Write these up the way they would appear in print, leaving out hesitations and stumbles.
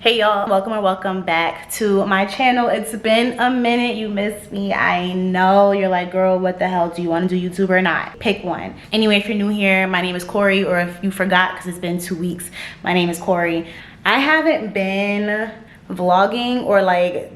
Hey y'all, welcome or welcome back to my channel. It's been a minute, you missed me. I know you're like, girl, what the hell, do you want to do YouTube or not? Pick one. Anyway, if you're new here, my name is Corey, or if you forgot because it's been 2 weeks, my name is Corey. I haven't been vlogging or like,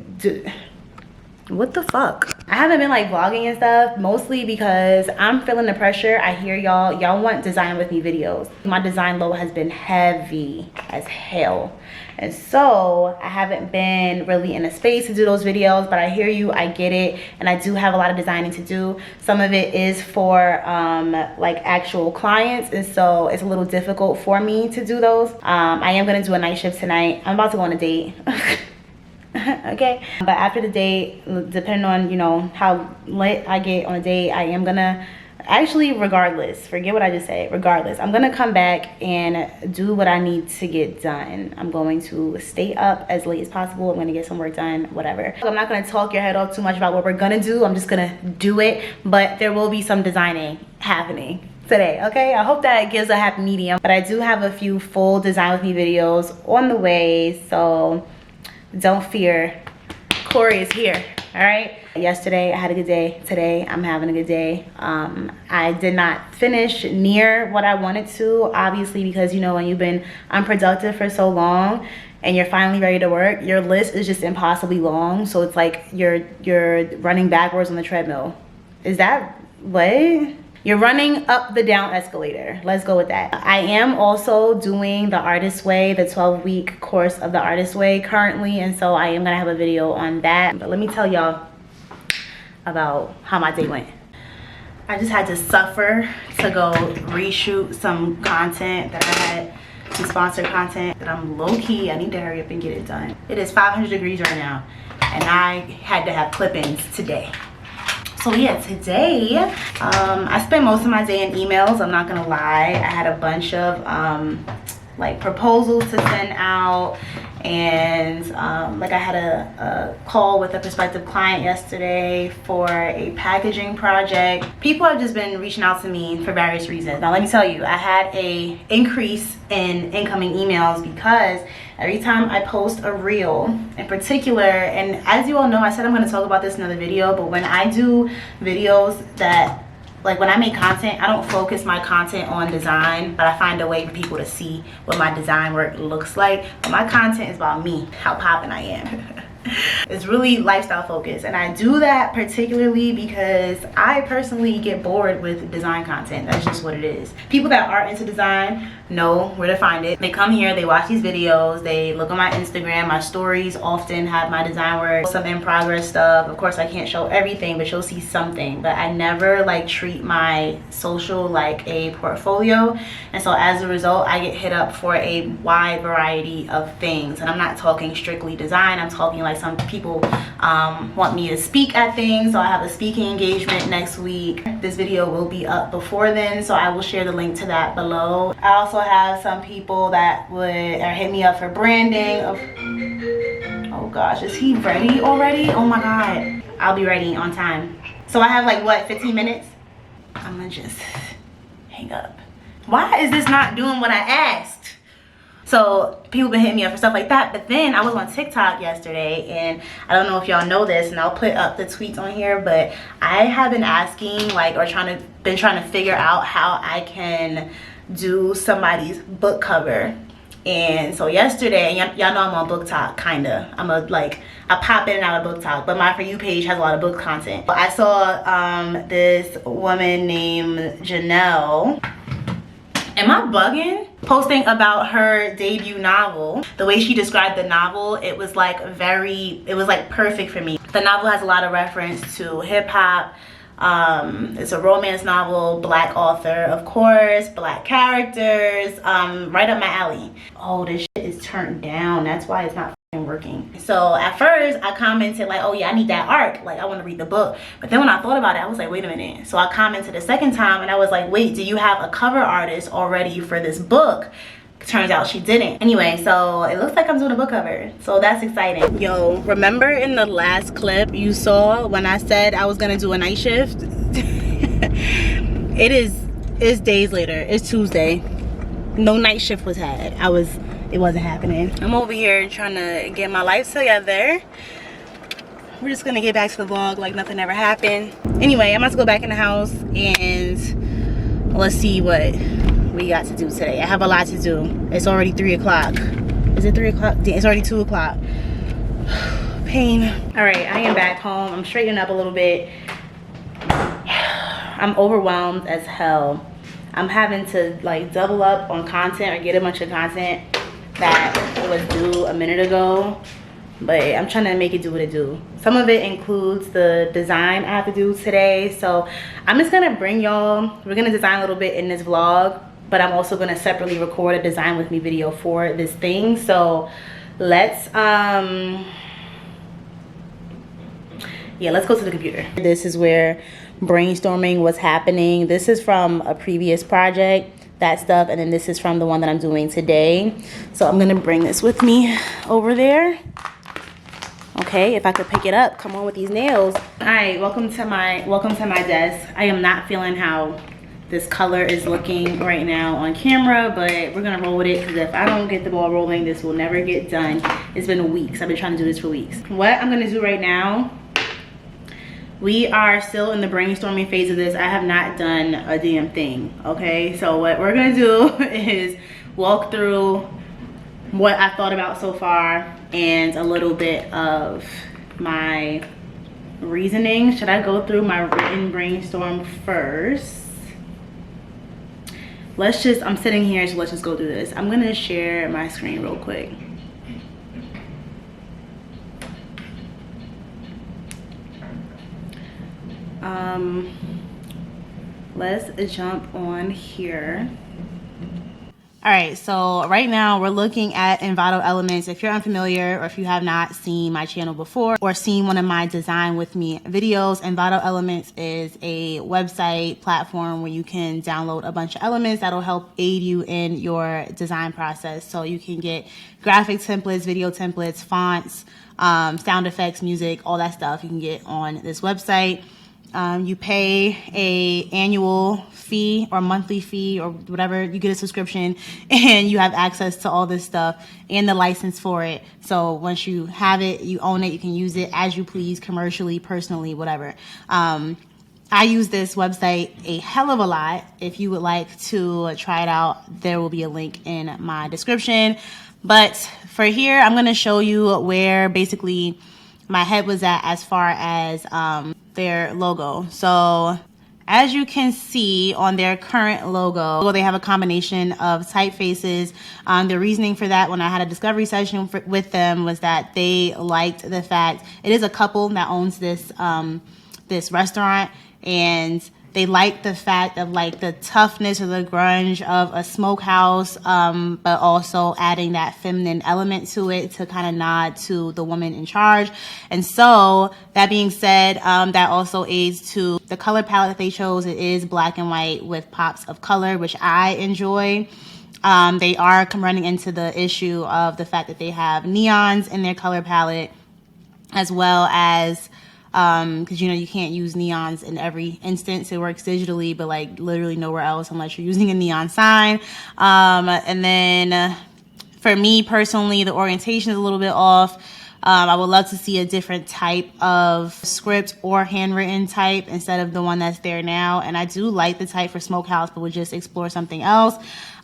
what the fuck? I haven't been like vlogging and stuff, mostly because I'm feeling the pressure. I hear y'all want design with me videos. My design load has been heavy as hell. And so I haven't been really in a space to do those videos, but I hear you, I get it. And I do have a lot of designing to do. Some of it is for like actual clients. And so it's a little difficult for me to do those. I am gonna do a night shift tonight. I'm about to go on a date. Okay, but after the date, depending on, you know, how lit I get on a date, I am gonna actually, regardless, forget what I just said, regardless, I'm gonna come back and do what I need to get done. I'm going to stay up as late as possible. I'm gonna get some work done, whatever. I'm not gonna talk your head off too much about what we're gonna do. I'm just gonna do it, but there will be some designing happening today. Okay, I hope that gives a happy medium, but I do have a few full design with me videos on the way, so don't fear, Corey is here. All right, yesterday I had a good day. Today I'm having a good day. I did not finish near what I wanted to, obviously, because, you know, when you've been unproductive for so long and you're finally ready to work, your list is just impossibly long. So it's like you're running backwards on the treadmill. Is that what? You're running up the down escalator. Let's go with that. I am also doing the Artist Way, the 12-week course of the Artist Way currently, and so I am gonna have a video on that. But let me tell y'all about how my day went. I just had to suffer to go reshoot some content that I had, some sponsored content that I'm low-key, I need to hurry up and get it done. It is 500 degrees right now, and I had to have clip-ins today. So yeah, today, I spent most of my day in emails, I'm not gonna lie. I had a bunch of like proposals to send out, and like I had a call with a prospective client yesterday for a packaging project. People have just been reaching out to me for various reasons. Now let me tell you, I had a increase in incoming emails because every time I post a reel in particular, and as you all know, I said I'm going to talk about this in another video, but when I do videos that, like when I make content, I don't focus my content on design, but I find a way for people to see what my design work looks like. But my content is about me, how poppin' I am. It's really lifestyle focused, and I do that particularly because I personally get bored with design content. That's just what it is. People that are into design know where to find it. They come here, they watch these videos, they look on my Instagram. My stories often have my design work, some in progress stuff. Of course I can't show everything, but you'll see something. But I never like treat my social like a portfolio, and so as a result I get hit up for a wide variety of things. And I'm not talking strictly design, I'm talking like some people want me to speak at things, so I have a speaking engagement next week. This video will be up before then, so I will share the link to that below. I also have some people that would hit me up for branding. Oh gosh, is he ready already? Oh my god, I'll be ready on time. So I have like what, 15 minutes? I'm gonna just hang up. Why is this not doing what I asked? So people been hitting me up for stuff like that. But then I was on TikTok yesterday, and I don't know if y'all know this, and I'll put up the tweets on here, but I have been asking, like, or been trying to figure out how I can do somebody's book cover. And so yesterday, y'all know I'm on Book Talk, kinda. I pop in and out of Book Talk, but my For You page has a lot of book content. I saw this woman named Janelle. Am I bugging? Posting about her debut novel. The way she described the novel, it was like perfect for me. The novel has a lot of reference to hip hop. It's a romance novel, Black author, of course, Black characters, right up my alley. Oh, this shit is turned down. That's why it's not working. So at first I commented like, oh yeah, I need that arc, like I want to read the book. But then when I thought about it, I was like, wait a minute. So I commented a second time, and I was like, wait, do you have a cover artist already for this book? Turns out she didn't. Anyway, so it looks like I'm doing a book cover, so that's exciting. Yo, remember in the last clip you saw when I said I was gonna do a night shift? It's days later. It's Tuesday. No night shift was had. I was it wasn't happening. I'm over here trying to get my life together. We're just gonna get back to the vlog like nothing ever happened. Anyway, I'm about to go back in the house and let's see what we got to do today. I have a lot to do. It's already 3 o'clock. Is it 3 o'clock? It's already 2 o'clock. Pain. All right, I am back home. I'm straightening up a little bit. I'm overwhelmed as hell. I'm having to like double up on content or get a bunch of content that was due a minute ago, but I'm trying to make it do what it do. Some of it includes the design I have to do today, so I'm just gonna bring y'all, we're gonna design a little bit in this vlog, but I'm also gonna separately record a design with me video for this thing. So let's yeah, let's go to the computer. This is where brainstorming was happening. This is from a previous project, that stuff, and then this is from the one that I'm doing today. So I'm gonna bring this with me over there. Okay, if I could pick it up, come on with these nails. All right, welcome to my desk. I am not feeling how this color is looking right now on camera, but we're gonna roll with it, because if I don't get the ball rolling, this will never get done. It's been weeks. I've been trying to do this for weeks. What I'm gonna do right now, we are still in the brainstorming phase of this. I have not done a damn thing, okay? So what we're gonna do is walk through what I thought about so far and a little bit of my reasoning. Should I go through my written brainstorm first? I'm sitting here, so let's just go through this. I'm gonna share my screen real quick. Let's jump on here. All right, so right now we're looking at Envato Elements. If you're unfamiliar or if you have not seen my channel before or seen one of my design with me videos, Envato Elements is a website platform where you can download a bunch of elements that'll help aid you in your design process. So you can get graphic templates, video templates, fonts, sound effects, music, all that stuff you can get on this website. You pay a annual fee or monthly fee or whatever, you get a subscription and you have access to all this stuff and the license for it. So once you have it, you own it, you can use it as you please, commercially, personally, whatever. I use this website a hell of a lot. If you would like to try it out, there will be a link in my description. But for here, I'm going to show you where basically my head was at as far as their logo. So as you can see on their current logo, they have a combination of typefaces. The reasoning for that, when I had a discovery session with them, was that they liked the fact it is a couple that owns this this restaurant, and they like the fact of like the toughness or the grunge of a smokehouse, but also adding that feminine element to it to kind of nod to the woman in charge. And so that being said, that also aids to the color palette that they chose. It is black and white with pops of color, which I enjoy. They are running into the issue of the fact that they have neons in their color palette, as well as because you know you can't use neons in every instance. It works digitally, but like literally nowhere else unless you're using a neon sign. And then for me personally, the orientation is a little bit off. I would love to see a different type of script or handwritten type instead of the one that's there now. And I do like the type for Smokehouse, but would just explore something else.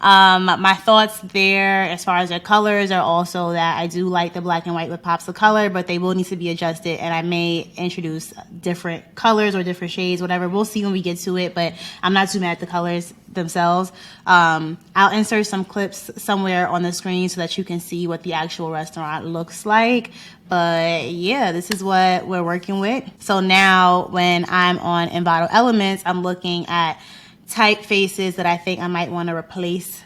My thoughts there as far as their colors are also that I do like the black and white with pops of color, but they will need to be adjusted, and I may introduce different colors or different shades, whatever. We'll see when we get to it, but I'm not too mad at the colors themselves. I'll insert some clips somewhere on the screen so that you can see what the actual restaurant looks like. But yeah, this is what we're working with. So now when I'm on Envato Elements, I'm looking at typefaces that I think I might want to replace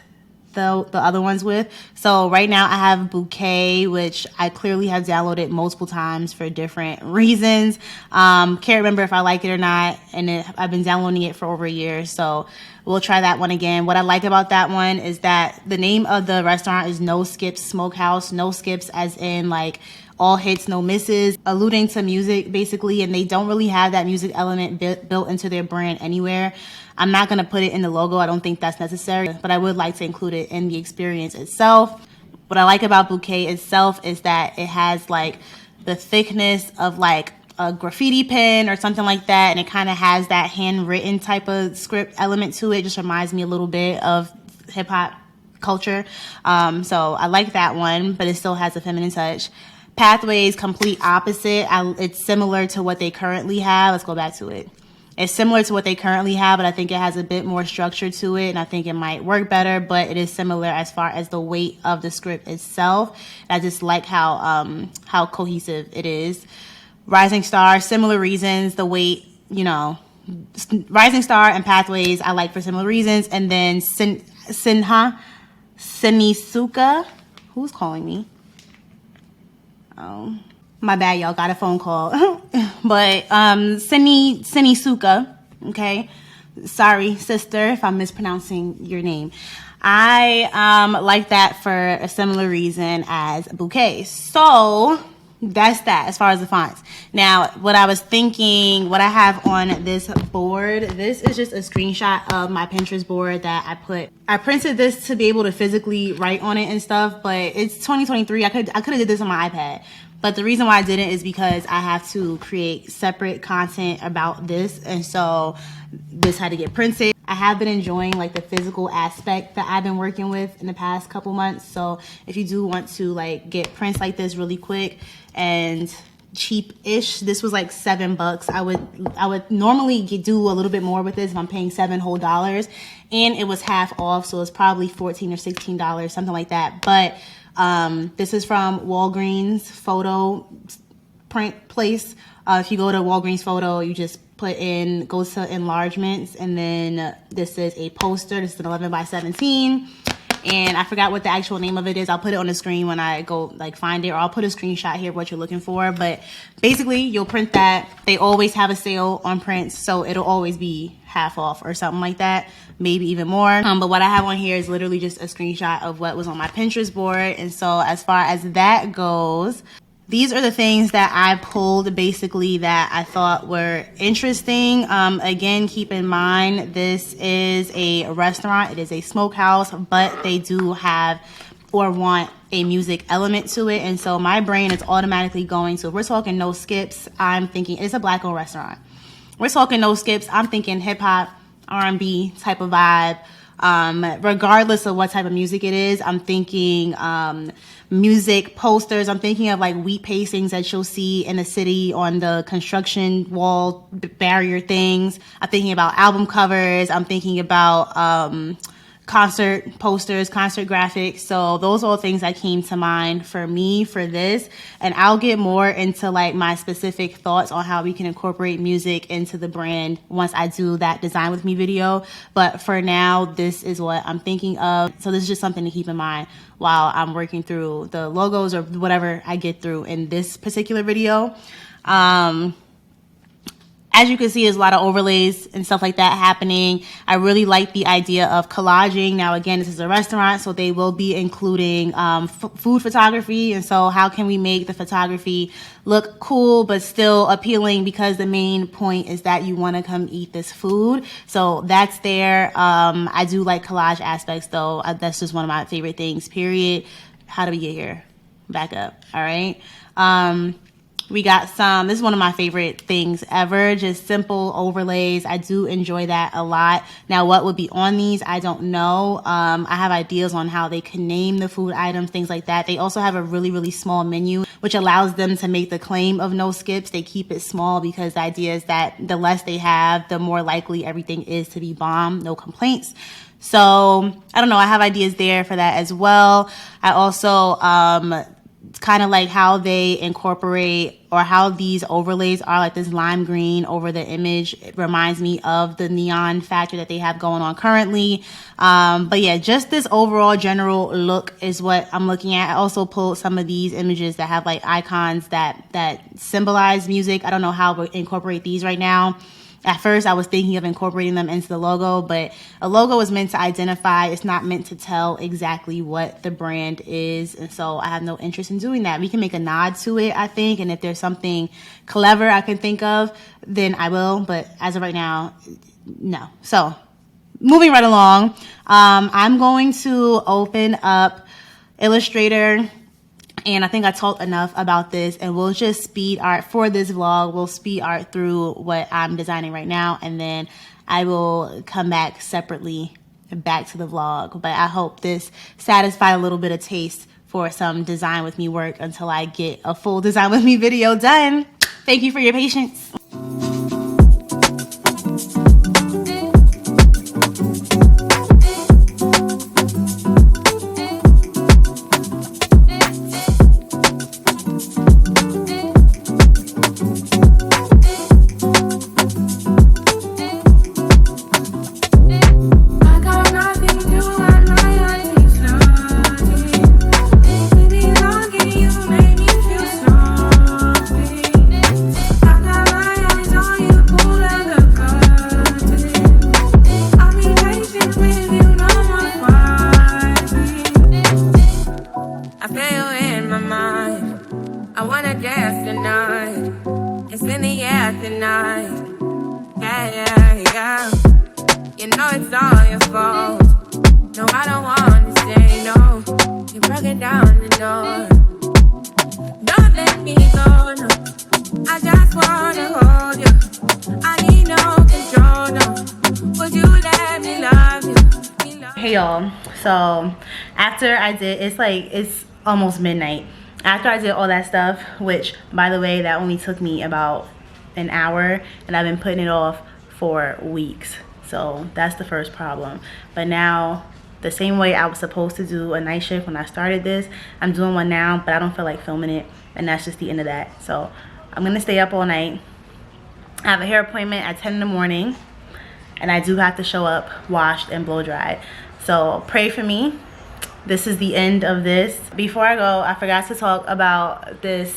the other ones with. So right now I have Bouquet, which I clearly have downloaded multiple times for different reasons. Can't remember if I like it or not, and I've been downloading it for over a year, so we'll try that one again. What I like about that one is that the name of the restaurant is No Skips Smokehouse. No skips as in like all hits, no misses, alluding to music basically, and they don't really have that music element built into their brand anywhere. I'm not going to put it in the logo. I don't think that's necessary, but I would like to include it in the experience itself. What I like about Bouquet itself is that it has like the thickness of like a graffiti pen or something like that, and it kind of has that handwritten type of script element to it. Just reminds me a little bit of hip hop culture. So I like that one, but it still has a feminine touch. Pathways, complete opposite. It's similar to what they currently have. Let's go back to it. It's similar to what they currently have, but I think it has a bit more structure to it, and I think it might work better, but it is similar as far as the weight of the script itself. I just like how cohesive it is. Rising Star, similar reasons. The weight, you know, Rising Star and Pathways I like for similar reasons. And then Sinisuka. Who's calling me? Oh, my bad, y'all. Got a phone call. But Sinisuka, okay? Sorry, sister, if I'm mispronouncing your name. I like that for a similar reason as Bouquet. So that's that as far as the fonts. Now, what I was thinking, what I have on this board, this is just a screenshot of my Pinterest board that I printed this to be able to physically write on it and stuff, but it's 2023. I could have did this on my iPad. But the reason why I didn't is because I have to create separate content about this, and so this had to get printed. I have been enjoying like the physical aspect that I've been working with in the past couple months. So if you do want to like get prints like this really quick and cheap-ish, this was like $7. I would normally do a little bit more with this if I'm paying $7 whole, and it was half off, so it's probably $14 or $16, something like that. But this is from Walgreens photo print place. If you go to Walgreens photo, you just go to enlargements, and then this is a poster. This is an 11 by 17, and I forgot what the actual name of it is. I'll put it on the screen when I go like find it, or I'll put a screenshot here of what you're looking for. But basically, you'll print that. They always have a sale on prints, so it'll always be half off or something like that, maybe even more. But what I have on here is literally just a screenshot of what was on my Pinterest board. And so as far as that goes, these are the things that I pulled basically that I thought were interesting. Again, keep in mind, this is a restaurant. It is a smokehouse, but they do have or want a music element to it. And so my brain is automatically going to, if we're talking no skips, I'm thinking it's a black-owned restaurant. We're talking no skips, I'm thinking hip hop, R&B type of vibe. Regardless of what type of music it is, I'm thinking music posters. I'm thinking of like wheat pastings that you'll see in the city on the construction wall barrier things. I'm thinking about album covers. I'm thinking about concert posters, concert graphics. So those are all things that came to mind for me for this. And I'll get more into like my specific thoughts on how we can incorporate music into the brand once I do that design with me video. But for now, this is what I'm thinking of. So this is just something to keep in mind while I'm working through the logos or whatever I get through in this particular video. As you can see, there's a lot of overlays and stuff like that happening. I really like the idea of collaging. Now, again, this is a restaurant, so they will be including food photography. And so how can we make the photography look cool but still appealing, because the main point is that you want to come eat this food. So that's there. I do like collage aspects, though. That's just one of my favorite things, period. How do we get here? Back up. All right. We got this is one of my favorite things ever, just simple overlays. I do enjoy that a lot. Now, what would be on these, I don't know. I have ideas on how they can name the food items, things like that. They also have a really, really small menu, which allows them to make the claim of no skips. They keep it small because the idea is that the less they have, the more likely everything is to be bomb, no complaints. So, I don't know. I have ideas there for that as well. I also, kind of like how they incorporate, or how these overlays are like this lime green over the image. It reminds me of the neon factor that they have going on currently. But yeah, just this overall general look is what I'm looking at. I also pulled some of these images that have like icons that symbolize music. I don't know how to incorporate these right now. At first, I was thinking of incorporating them into the logo, but a logo is meant to identify. It's not meant to tell exactly what the brand is. And so I have no interest in doing that. We can make a nod to it, I think. And if there's something clever I can think of, then I will. But as of right now, no. So moving right along, I'm going to open up Illustrator. And I think I talked enough about this, and we'll just speed art for this vlog. We'll speed art through what I'm designing right now, and then I will come back separately back to the vlog. But I hope this satisfied a little bit of taste for some design with me work until I get a full design with me video done. Thank you for your patience. Hey y'all, so after I did, it's almost midnight. After I did all that stuff, which by the way, that only took me about an hour, and I've been putting it off for weeks. So that's the first problem. But now, the same way I was supposed to do a night shift when I started this, I'm doing one now, but I don't feel like filming it, and that's just the end of that. So I'm gonna stay up all night. I have a hair appointment at 10 in the morning, and I do have to show up washed and blow dried. So pray for me. This is the end of this. Before I go, I forgot to talk about this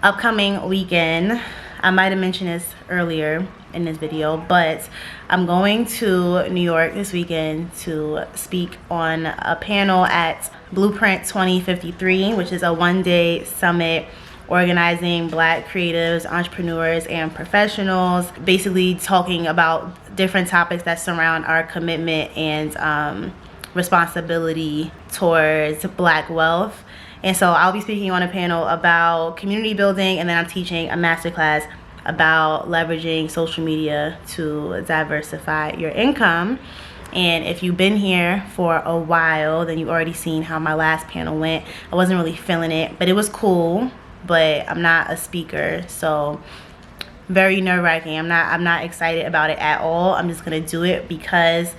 upcoming weekend. I might have mentioned this earlier in this video, but I'm going to New York this weekend to speak on a panel at Blueprint 2053, which is a one-day summit organizing Black creatives, entrepreneurs, and professionals, basically talking about different topics that surround our commitment and responsibility towards Black wealth. And so I'll be speaking on a panel about community building, and then I'm teaching a masterclass about leveraging social media to diversify your income. And if you've been here for a while, then you've already seen how my last panel went. I wasn't really feeling it, but it was cool. But I'm not a speaker, so very nerve-wracking. I'm not excited about it at all. I'm just gonna do it because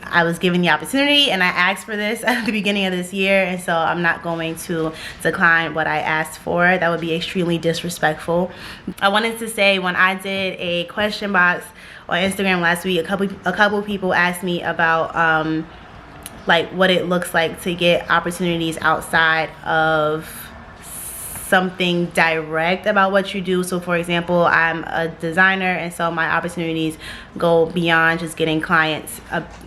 I was given the opportunity and I asked for this at the beginning of this year, and so I'm not going to decline what I asked for. That would be extremely disrespectful. I wanted to say, when I did a question box on Instagram last week, a couple people asked me about like what it looks like to get opportunities outside of something direct about what you do. So for example, I'm a designer, and so my opportunities go beyond just getting clients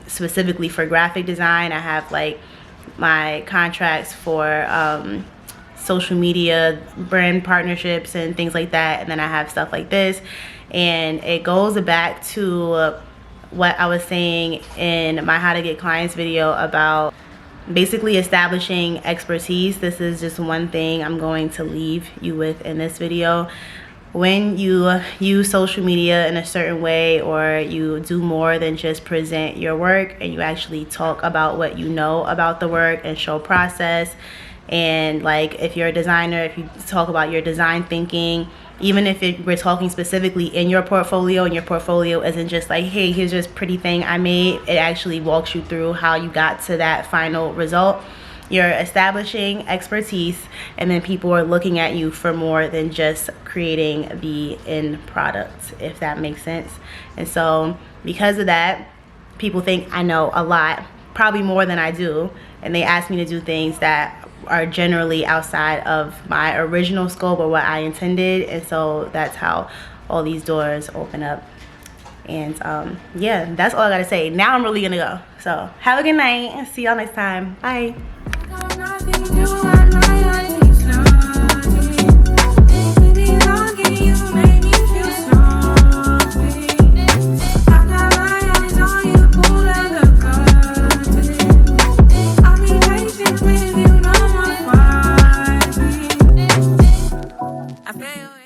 specifically for graphic design. I have like my contracts for social media brand partnerships and things like that, and then I have stuff like this. And it goes back to what I was saying in my how to get clients video about basically establishing expertise. This is just one thing I'm going to leave you with in this video. When you use social media in a certain way, or you do more than just present your work, and you actually talk about what you know about the work and show process, and like if you're a designer, if you talk about your design thinking, even if we're talking specifically in your portfolio, and your portfolio isn't just like, hey, here's this pretty thing I made, it actually walks you through how you got to that final result. You're establishing expertise, and then people are looking at you for more than just creating the end product, if that makes sense. And so because of that, people think I know a lot, probably more than I do, and they ask me to do things that are generally outside of my original scope or what I intended. And so that's how all these doors open up. And yeah, that's all I gotta say. Now I'm really gonna go. So have a good night. See y'all next time. Bye. With you, Damn.